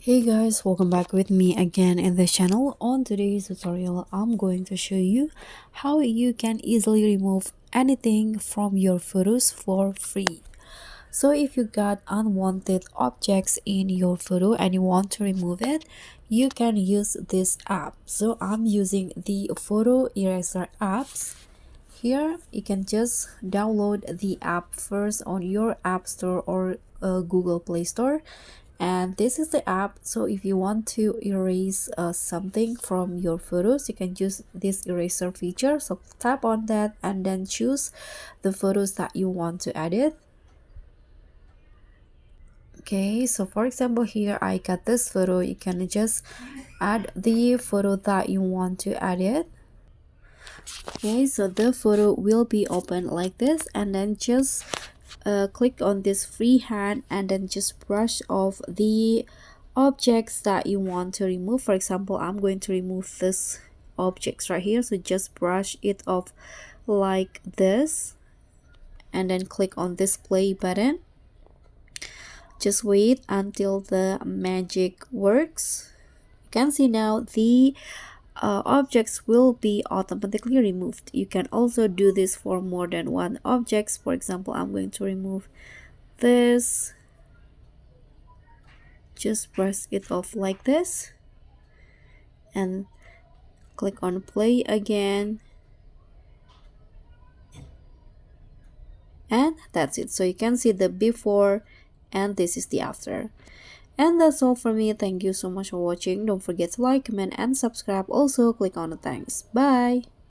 Hey guys, welcome back with me again in the channel. On today's tutorial, I'm going to show you how you can easily remove anything from your photos for free. So if you got unwanted objects in your photo and you want to remove it, you can use this app. So I'm using the photo eraser apps. Here you can just download the app first on your app store or Google Play Store, and this is the app. So if you want to erase something from your photos, you can use this eraser feature. So tap on that and then choose the photos that you want to edit. Okay, so for example here I got this photo. You can just add the photo that you want to edit. Okay, so the photo will be open like this, and then just click on this freehand and then just brush off the objects that you want to remove. For example, I'm going to remove this objects right here, so just brush it off like this and then click on this play button. Just wait until the magic works. You can see now the objects will be automatically removed. You can also do this for more than one objects. For example, I'm going to remove this. Just brush it off like this and click on play again, and that's it. So you can see the before and this is the after. And that's all for me. Thank you so much for watching. Don't forget to like, comment, and subscribe. Also click on the thanks. Bye.